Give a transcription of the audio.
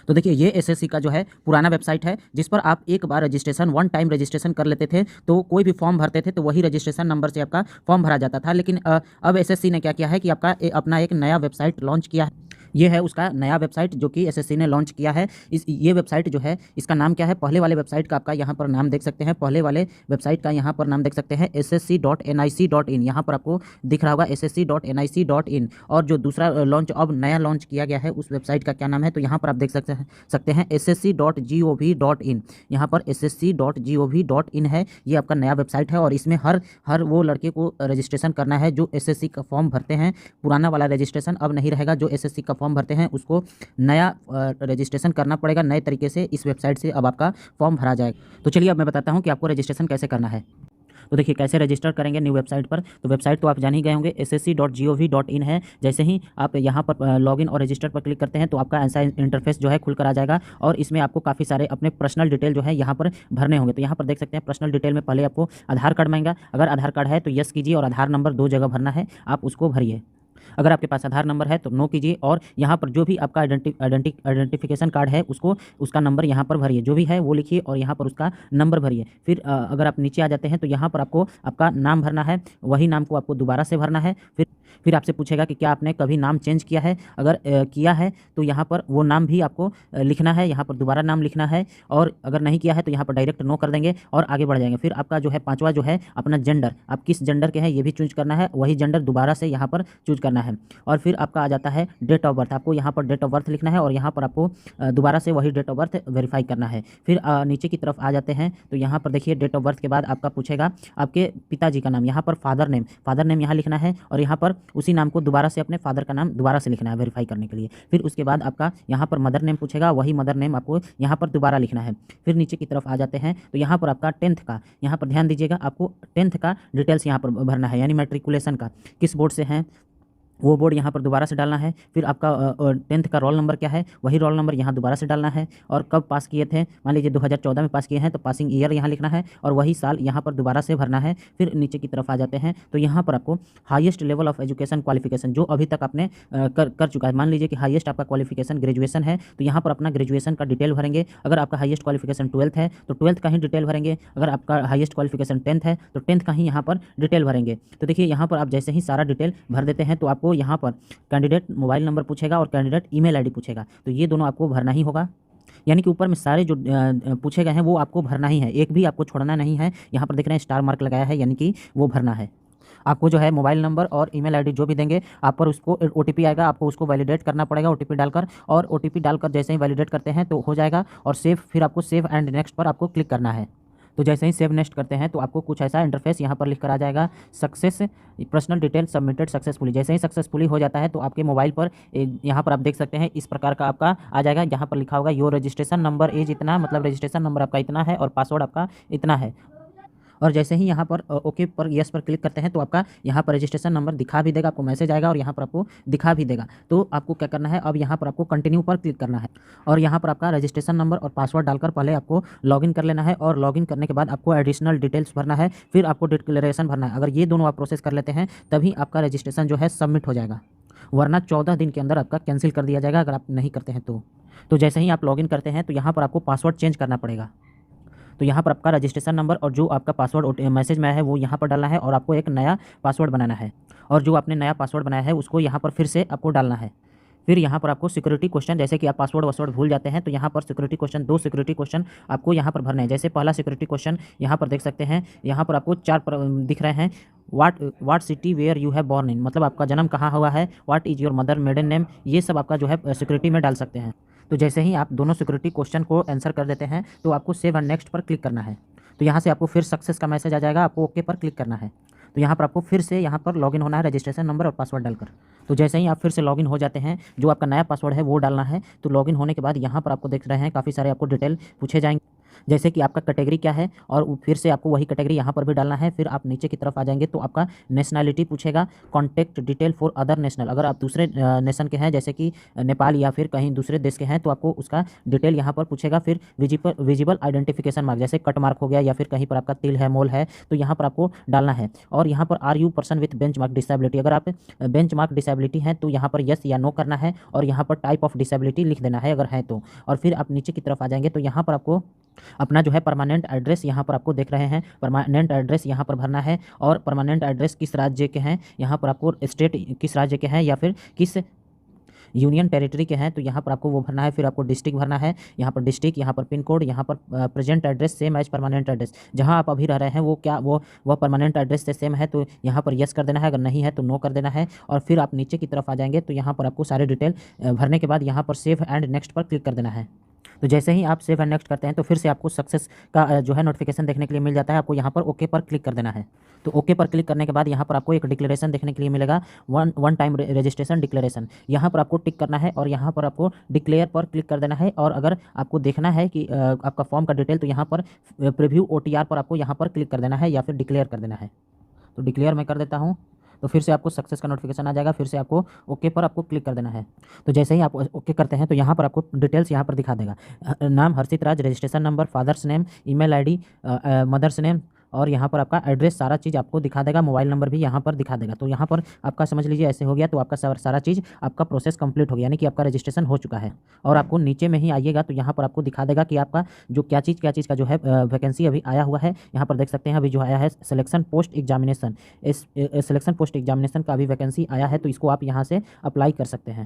तो देखिए ये एसएससी का जो है पुराना वेबसाइट है, जिस पर आप एक बार रजिस्ट्रेशन वन टाइम रजिस्ट्रेशन कर लेते थे तो कोई भी फॉर्म भरते थे तो वही रजिस्ट्रेशन नंबर से आपका फॉर्म भरा जाता था। लेकिन अब एसएससी ने क्या किया है कि आपका अपना एक नया वेबसाइट लॉन्च किया है। ये है उसका नया वेबसाइट जो कि एसएससी ने लॉन्च किया है। ये वेबसाइट जो है इसका नाम क्या है, पहले वाले वेबसाइट का आपका यहाँ पर नाम देख सकते हैं, पहले वाले वेबसाइट का यहाँ पर नाम देख सकते हैं ssc.nic.in, यहाँ पर आपको दिख रहा होगा ssc.nic.in। और जो दूसरा लॉन्च अब नया लॉन्च किया गया है उस वेबसाइट का क्या नाम है, तो यहाँ पर आप देख सकते हैं ssc.gov.in, यहाँ पर ssc.gov.in है। ये आपका नया वेबसाइट है और इसमें हर वो लड़के को रजिस्ट्रेशन करना है जो एसएससी का फॉर्म भरते हैं। पुराना वाला रजिस्ट्रेशन अब नहीं रहेगा, जो एसएससी का फॉर्म भरते हैं उसको नया रजिस्ट्रेशन करना पड़ेगा। नए तरीके से इस वेबसाइट से अब आपका फॉर्म भरा जाएगा। तो चलिए अब मैं बताता हूं कि आपको रजिस्ट्रेशन कैसे करना है। तो देखिए कैसे रजिस्टर करेंगे न्यू वेबसाइट पर। तो वेबसाइट तो आप जान ही गए होंगे, ssc.gov.in है। जैसे ही आप यहाँ पर लॉगिन और रजिस्टर पर क्लिक करते हैं तो आपका ऐसा इंटरफेस जो है खुलकर आ जाएगा और इसमें आपको काफ़ी सारे अपने पर्सनल डिटेल जो है यहाँ पर भरने होंगे। तो यहाँ पर देख सकते हैं पर्सनल डिटेल में पहले आपको आधार कार्ड मांगेगा। अगर आधार कार्ड है तो यस कीजिए और आधार नंबर 2 जगह भरना है, आप उसको भरिए। अगर आपके पास आधार नंबर है तो नो कीजिए और यहाँ पर जो भी आपका आइडेंटिफिकेशन कार्ड है उसका नंबर यहाँ पर भरिए, जो भी है वो लिखिए और यहाँ पर उसका नंबर भरिए। फिर अगर आप नीचे आ जाते हैं तो यहाँ पर आपको आपका नाम भरना है, वही नाम को आपको दोबारा से भरना है। फिर आपसे पूछेगा कि क्या आपने कभी नाम चेंज किया है। अगर किया है तो यहाँ पर वो नाम भी आपको लिखना है, यहाँ पर दोबारा नाम लिखना है। और अगर नहीं किया है तो यहाँ पर डायरेक्ट नो कर देंगे और आगे बढ़ जाएंगे। फिर आपका जो है पांचवा जो है अपना जेंडर, आप किस जेंडर के हैं ये भी चूज करना है, वही जेंडर दोबारा से यहाँ पर चूज करना है। और फिर आपका आ जाता है डेट ऑफ बर्थ, आपको यहाँ पर डेट ऑफ बर्थ लिखना है और यहाँ पर आपको दोबारा से वही डेट ऑफ बर्थ वेरीफाई करना है। फिर नीचे की तरफ आ जाते हैं तो यहाँ पर देखिए डेट ऑफ बर्थ के बाद आपका पूछेगा आपके पिताजी का नाम, यहाँ पर फादर नेम यहाँ लिखना है और यहाँ पर उसी नाम को दोबारा से अपने फादर का नाम दोबारा से लिखना है वेरीफाई करने के लिए। फिर उसके बाद आपका यहाँ पर मदर नेम पूछेगा, वही मदर नेम आपको यहाँ पर दोबारा लिखना है। फिर नीचे की तरफ आ जाते हैं तो यहाँ पर आपका 10th का, यहाँ पर ध्यान दीजिएगा आपको 10th का डिटेल्स यहाँ पर भरना है, यानी मैट्रिकुलेशन का किस बोर्ड से हैं वो बोर्ड यहाँ पर दोबारा से डालना है। फिर आपका 10th का रोल नंबर क्या है, वही रोल नंबर यहाँ दोबारा से डालना है। और कब पास किए थे, मान लीजिए 2014 में पास किए हैं तो पासिंग ईयर यहाँ लिखना है और वही साल यहाँ पर दोबारा से भरना है। फिर नीचे की तरफ आ जाते हैं तो यहाँ पर आपको highest level of education qualification जो अभी तक आपने कर चुका है, मान लीजिए कि हाईएस्ट आपका क्वालिफिकेशन ग्रेजुएशन है तो यहाँ पर अपना ग्रेजुएशन का डिटेल भरेंगे। अगर आपका हाईएस्ट क्वालिफिकेशन 12th है तो 12th का ही डिटेल भरेंगे। अगर आपका हाईएस्ट क्वालिफिकेशन 10th है तो 10th का ही यहाँ पर डिटेल भरेंगे। तो देखिए यहाँ पर आप जैसे ही सारा डिटेल भर देते हैं तो आपको यहाँ पर कैंडिडेट मोबाइल नंबर पूछेगा और कैंडिडेट ईमेल आईडी पूछेगा, तो ये दोनों आपको भरना ही होगा। यानी कि ऊपर में सारे जो पूछे गए हैं वो आपको भरना ही है, एक भी आपको छोड़ना नहीं है। यहाँ पर देख रहे हैं स्टार मार्क लगाया है, यानी कि वो भरना है। आपको जो है मोबाइल नंबर और ईमेल आईडी जो भी देंगे आप पर उसको ओटीपी आएगा, आपको उसको वैलिडेट करना पड़ेगा ओटीपी डालकर। और ओटीपी डालकर जैसे ही वैलिडेट करते हैं तो हो जाएगा और सेव, फिर आपको सेव एंड नेक्स्ट पर आपको क्लिक करना है। तो जैसे ही सेव नेक्स्ट करते हैं तो आपको कुछ ऐसा इंटरफेस यहाँ पर लिख कर आ जाएगा, success personal detail submitted successfully. जैसे ही सक्सेसफुली हो जाता है तो आपके मोबाइल पर यहाँ पर आप देख सकते हैं इस प्रकार का आपका आ जाएगा। यहाँ पर लिखा होगा योर रजिस्ट्रेशन नंबर एज इतना, मतलब रजिस्ट्रेशन नंबर आपका इतना है और पासवर्ड आपका इतना है। और जैसे ही यहाँ पर ओके पर यस पर क्लिक करते हैं तो आपका यहाँ पर रजिस्ट्रेशन नंबर दिखा भी देगा, आपको मैसेज आएगा और यहाँ पर आपको दिखा भी देगा। तो आपको क्या करना है, अब यहाँ पर आपको कंटिन्यू पर क्लिक करना है और यहाँ पर आपका रजिस्ट्रेशन नंबर और पासवर्ड डालकर पहले आपको लॉगिन कर लेना है। और लॉगिन करने के बाद आपको एडिशनल डिटेल्स भरना है, फिर आपको डिक्लेरेशन भरना है। अगर ये दोनों आप प्रोसेस कर लेते हैं तभी आपका रजिस्ट्रेशन जो है सबमिट हो जाएगा, वरना 14 दिन के अंदर आपका कैंसिल कर दिया जाएगा अगर आप नहीं करते हैं तो जैसे ही आप लॉगिन करते हैं तो यहाँ पर आपको पासवर्ड चेंज करना पड़ेगा। तो यहाँ पर आपका रजिस्ट्रेशन नंबर और जो आपका पासवर्ड मैसेज में आया है वो यहाँ पर डालना है और आपको एक नया पासवर्ड बनाना है। और जो आपने नया पासवर्ड बनाया है उसको यहाँ पर फिर से आपको डालना है। फिर यहाँ पर आपको सिक्योरिटी क्वेश्चन, जैसे कि आप पासवर्ड भूल जाते हैं तो यहाँ पर सिक्योरिटी क्वेश्चन 2 सिक्योरिटी क्वेश्चन आपको यहाँ पर भरना है। जैसे पहला सिक्योरिटी क्वेश्चन यहाँ पर देख सकते हैं, यहाँ पर आपको 4 दिख रहे हैं। What city where you have born in, मतलब आपका जन्म कहाँ हुआ है। What is your mother maiden name, ये सब आपका जो है सिक्योरिटी में डाल सकते हैं। तो जैसे ही आप दोनों सिक्योरिटी क्वेश्चन को आंसर कर देते हैं तो आपको सेव एंड नेक्स्ट पर क्लिक करना है। तो यहाँ से आपको फिर सक्सेस का मैसेज आ जाएगा, आपको ओके पर क्लिक करना है। तो यहाँ पर आपको फिर से यहाँ पर लॉगिन होना है रजिस्ट्रेशन नंबर और पासवर्ड डालकर। तो जैसे ही आप फिर से लॉगिन हो जाते हैं, जो आपका नया पासवर्ड है वो डालना है। तो लॉगिन होने के बाद यहाँ पर आपको देख रहे हैं काफ़ी सारे आपको डिटेल पूछे जाएंगे। जैसे कि आपका कैटेगरी क्या है और फिर से आपको वही कैटेगरी यहाँ पर भी डालना है। फिर आप नीचे की तरफ आ जाएंगे तो आपका नेशनैलिटी पूछेगा, contact detail for other national, अगर आप दूसरे नेशन के हैं जैसे कि नेपाल या फिर कहीं दूसरे देश के हैं तो आपको उसका डिटेल यहाँ पर पूछेगा। फिर विजिबल आइडेंटिफिकेशन मार्क, जैसे कट मार्क हो गया या फिर कहीं पर आपका तिल है, मोल है, तो यहाँ पर आपको डालना है। और यहाँ पर are you person with benchmark disability, अगर आप बेंच मार्क डिसेबिलिटी हैं तो यहाँ पर यस या नो करना है और यहाँ पर टाइप ऑफ डिसेबिलिटी लिख देना है अगर है तो। और फिर आप नीचे की तरफ आ जाएंगे तो यहाँ पर आपको अपना जो है परमानेंट एड्रेस यहाँ पर आपको देख रहे हैं, परमानेंट एड्रेस यहाँ पर भरना है। और परमानेंट एड्रेस किस राज्य के हैं, यहाँ पर आपको स्टेट किस राज्य के हैं या फिर किस यूनियन टेरिटरी के हैं तो यहाँ पर आपको वो भरना है। फिर आपको डिस्ट्रिक्ट भरना है, यहाँ पर डिस्ट्रिक्ट, यहाँ पर पिन कोड, यहाँ पर present address same as permanent address, जहाँ आप अभी रह रहे हैं वो क्या वो परमानेंट एड्रेस से सेम है तो यहाँ पर यस कर देना है, अगर नहीं है तो नो कर देना है। और फिर आप नीचे की तरफ आ जाएंगे तो यहाँ पर आपको सारे डिटेल भरने के बाद यहाँ पर सेव एंड नेक्स्ट पर क्लिक कर देना है। तो जैसे ही आप सेव एंड नेक्स्ट करते हैं तो फिर से आपको सक्सेस का जो है नोटिफिकेशन देखने के लिए मिल जाता है। आपको यहाँ पर ओके पर क्लिक कर देना है। तो ओके पर क्लिक करने के बाद यहाँ पर आपको एक डिक्लेरेशन देखने के लिए मिलेगा, वन टाइम रजिस्ट्रेशन डिक्लेरेशन। यहाँ पर आपको टिक करना है और यहाँ पर आपको डिक्लेयर पर क्लिक कर देना है। और अगर आपको देखना है कि आपका फॉर्म का डिटेल तो यहाँ पर प्रीव्यू OTR पर आपको यहाँ पर क्लिक कर देना है या फिर डिक्लेयर कर देना है। तो डिक्लेयर मैं कर देता हूँ तो फिर से आपको सक्सेस का नोटिफिकेशन आ जाएगा। फिर से आपको ओके पर आपको क्लिक कर देना है। तो जैसे ही आप ओके करते हैं तो यहाँ पर आपको डिटेल्स यहाँ पर दिखा देगा, नाम Harshit Raj, registration number, father's name, email ID, mother's name, और यहाँ पर आपका एड्रेस, सारा चीज़ आपको दिखा देगा। मोबाइल नंबर भी यहाँ पर दिखा देगा। तो यहाँ पर आपका समझ लीजिए ऐसे हो गया तो आपका सारा चीज़ आपका प्रोसेस कंप्लीट हो गया, यानी कि आपका रजिस्ट्रेशन हो चुका है। और आपको नीचे में ही आइएगा तो यहाँ पर आपको दिखा देगा कि आपका जो क्या चीज़ का जो है वैकेंसी अभी आया हुआ है। यहाँ पर देख सकते हैं अभी जो आया है सिलेक्शन पोस्ट एग्जामिनेशन, इस सिलेक्शन पोस्ट एग्जामिनेशन का अभी वैकेंसी आया है तो इसको आप यहाँ से अप्लाई कर सकते हैं।